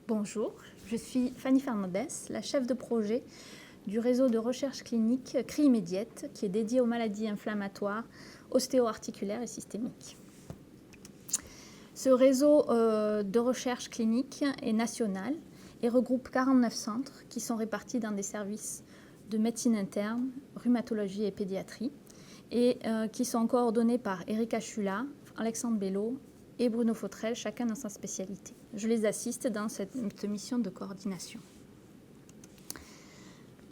Bonjour, je suis Fanny Fernandez, la chef de projet du réseau de recherche clinique CRI Immédiate, qui est dédié aux maladies inflammatoires, ostéo-articulaires et systémiques. Ce réseau de recherche clinique est national et regroupe 49 centres qui sont répartis dans des services de médecine interne, rhumatologie et pédiatrie, et qui sont coordonnés par Erika Chula, Alexandre Bello et Bruno Fautrel, chacun dans sa spécialité. Je les assiste dans cette mission de coordination.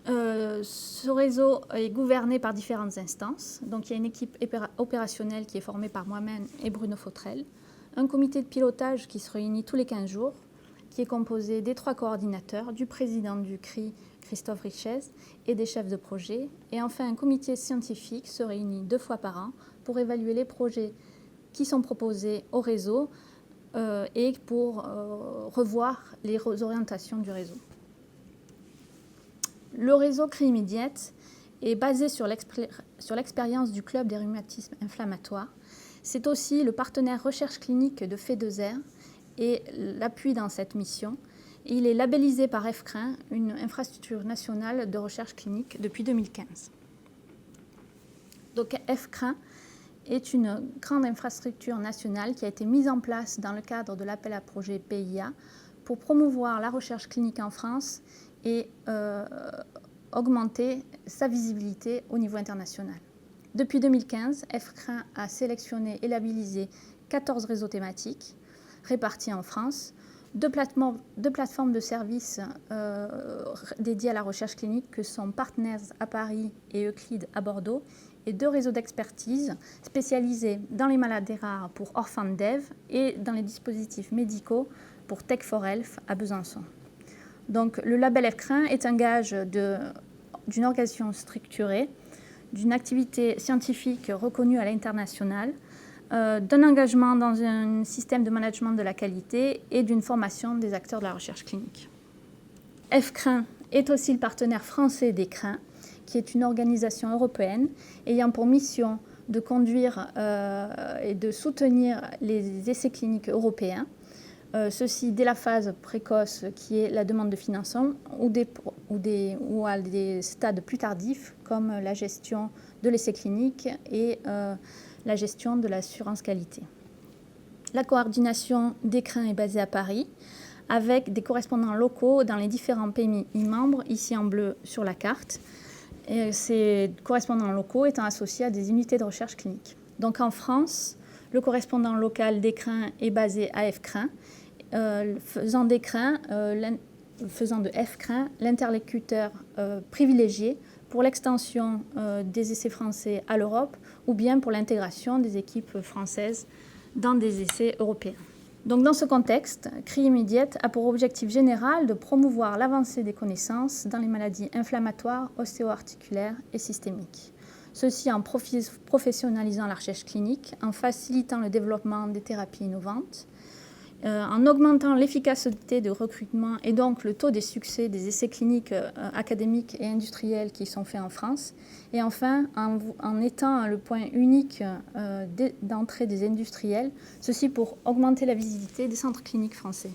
Ce réseau est gouverné par différentes instances. Donc, il y a une équipe opérationnelle qui est formée par moi-même et Bruno Fautrel, un comité de pilotage qui se réunit tous les 15 jours, qui est composé des 3 coordinateurs, du président du CRI, Christophe Richez, et des chefs de projet. Et enfin, un comité scientifique se réunit 2 fois par an pour évaluer les projets qui sont proposés au réseau et pour revoir les orientations du réseau. Le réseau CRI Immédiate est basé sur l'expérience du Club des rhumatismes inflammatoires. C'est aussi le partenaire recherche clinique de FE2R et l'appui dans cette mission. Il est labellisé par EFCRIN, une infrastructure nationale de recherche clinique, depuis 2015. Donc EFCRIN est une grande infrastructure nationale qui a été mise en place dans le cadre de l'appel à projet PIA pour promouvoir la recherche clinique en France et augmenter sa visibilité au niveau international. Depuis 2015, EFCRIN a sélectionné et labellisé 14 réseaux thématiques répartis en France, 2 plateformes de services dédiées à la recherche clinique que sont Partners à Paris et Euclide à Bordeaux, et 2 réseaux d'expertise spécialisés dans les maladies rares pour OrphanDev et dans les dispositifs médicaux pour Tech4Health à Besançon. Donc, le label EFCRIN est un gage d'une organisation structurée, d'une activité scientifique reconnue à l'international, d'un engagement dans un système de management de la qualité et d'une formation des acteurs de la recherche clinique. EFCRIN est aussi le partenaire français d'ECRIN, qui est une organisation européenne ayant pour mission de conduire et de soutenir les essais cliniques européens, ceci dès la phase précoce qui est la demande de financement ou à des stades plus tardifs comme la gestion de l'essai clinique et la gestion de l'assurance qualité. La coordination d'ECRIN est basée à Paris avec des correspondants locaux dans les différents pays membres, ici en bleu sur la carte. Et ces correspondants locaux étant associés à des unités de recherche clinique. Donc en France, le correspondant local d'ECRIN est basé à EFCRIN, faisant de EFCRIN l'interlocuteur privilégié pour l'extension des essais français à l'Europe ou bien pour l'intégration des équipes françaises dans des essais européens. Donc, dans ce contexte, CRI Immédiate a pour objectif général de promouvoir l'avancée des connaissances dans les maladies inflammatoires, ostéo-articulaires et systémiques. Ceci en professionnalisant la recherche clinique, en facilitant le développement des thérapies innovantes, en augmentant l'efficacité de recrutement et donc le taux des succès des essais cliniques académiques et industriels qui sont faits en France, et enfin en étant le point unique d'entrée des industriels, ceci pour augmenter la visibilité des centres cliniques français.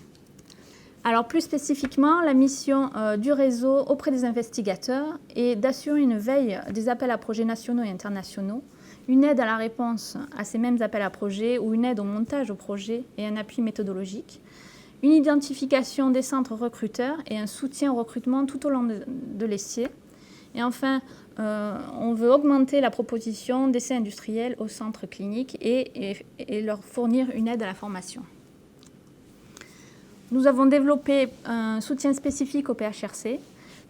Alors plus spécifiquement, la mission du réseau auprès des investigateurs est d'assurer une veille des appels à projets nationaux et internationaux, une aide à la réponse à ces mêmes appels à projets ou une aide au montage au projet et un appui méthodologique, une identification des centres recruteurs et un soutien au recrutement tout au long de l'essai. Et enfin, on veut augmenter la proposition d'essais industriels aux centres cliniques et leur fournir une aide à la formation. Nous avons développé un soutien spécifique au PHRC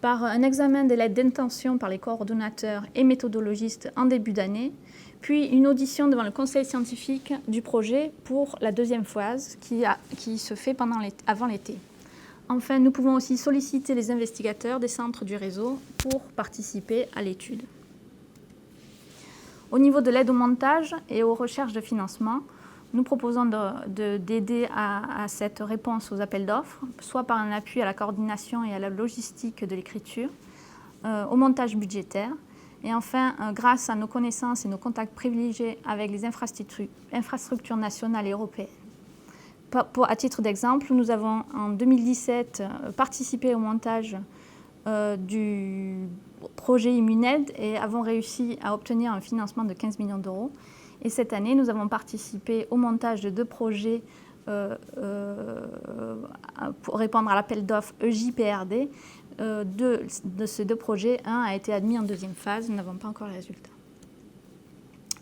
par un examen des lettres d'intention par les coordonnateurs et méthodologistes en début d'année, puis une audition devant le conseil scientifique du projet pour la 2e phase qui se fait avant l'été. Enfin, nous pouvons aussi solliciter les investigateurs des centres du réseau pour participer à l'étude. Au niveau de l'aide au montage et aux recherches de financement, nous proposons d'aider à cette réponse aux appels d'offres, soit par un appui à la coordination et à la logistique de l'écriture, au montage budgétaire, et enfin, grâce à nos connaissances et nos contacts privilégiés avec les infrastructures nationales et européennes. À titre d'exemple, nous avons en 2017 participé au montage du projet Immuned et avons réussi à obtenir un financement de 15 millions d'euros. Et cette année, nous avons participé au montage de 2 projets pour répondre à l'appel d'offres EJPRD. De ces 2 projets, un a été admis en 2e phase, nous n'avons pas encore les résultats.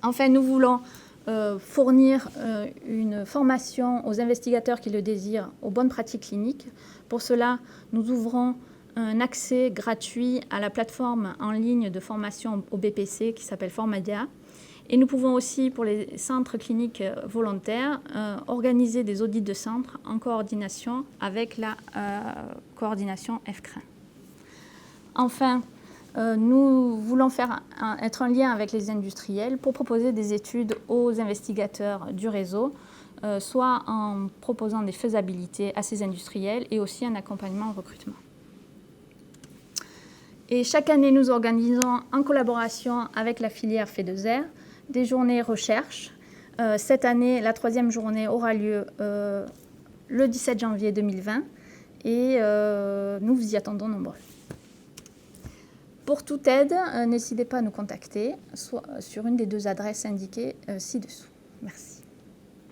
Enfin, nous voulons fournir une formation aux investigateurs qui le désirent aux bonnes pratiques cliniques. Pour cela, nous ouvrons un accès gratuit à la plateforme en ligne de formation au BPC qui s'appelle Formadia. Et nous pouvons aussi, pour les centres cliniques volontaires, organiser des audits de centres en coordination avec la coordination FCRIN. Enfin, nous voulons être en lien avec les industriels pour proposer des études aux investigateurs du réseau, soit en proposant des faisabilités à ces industriels et aussi un accompagnement au recrutement. Et chaque année, nous organisons en collaboration avec la filière F2R des journées recherche. Cette année, la 3e journée aura lieu le 17 janvier 2020 et nous vous y attendons nombreux. Pour toute aide, n'hésitez pas à nous contacter, soit sur une des 2 adresses indiquées ci-dessous. Merci.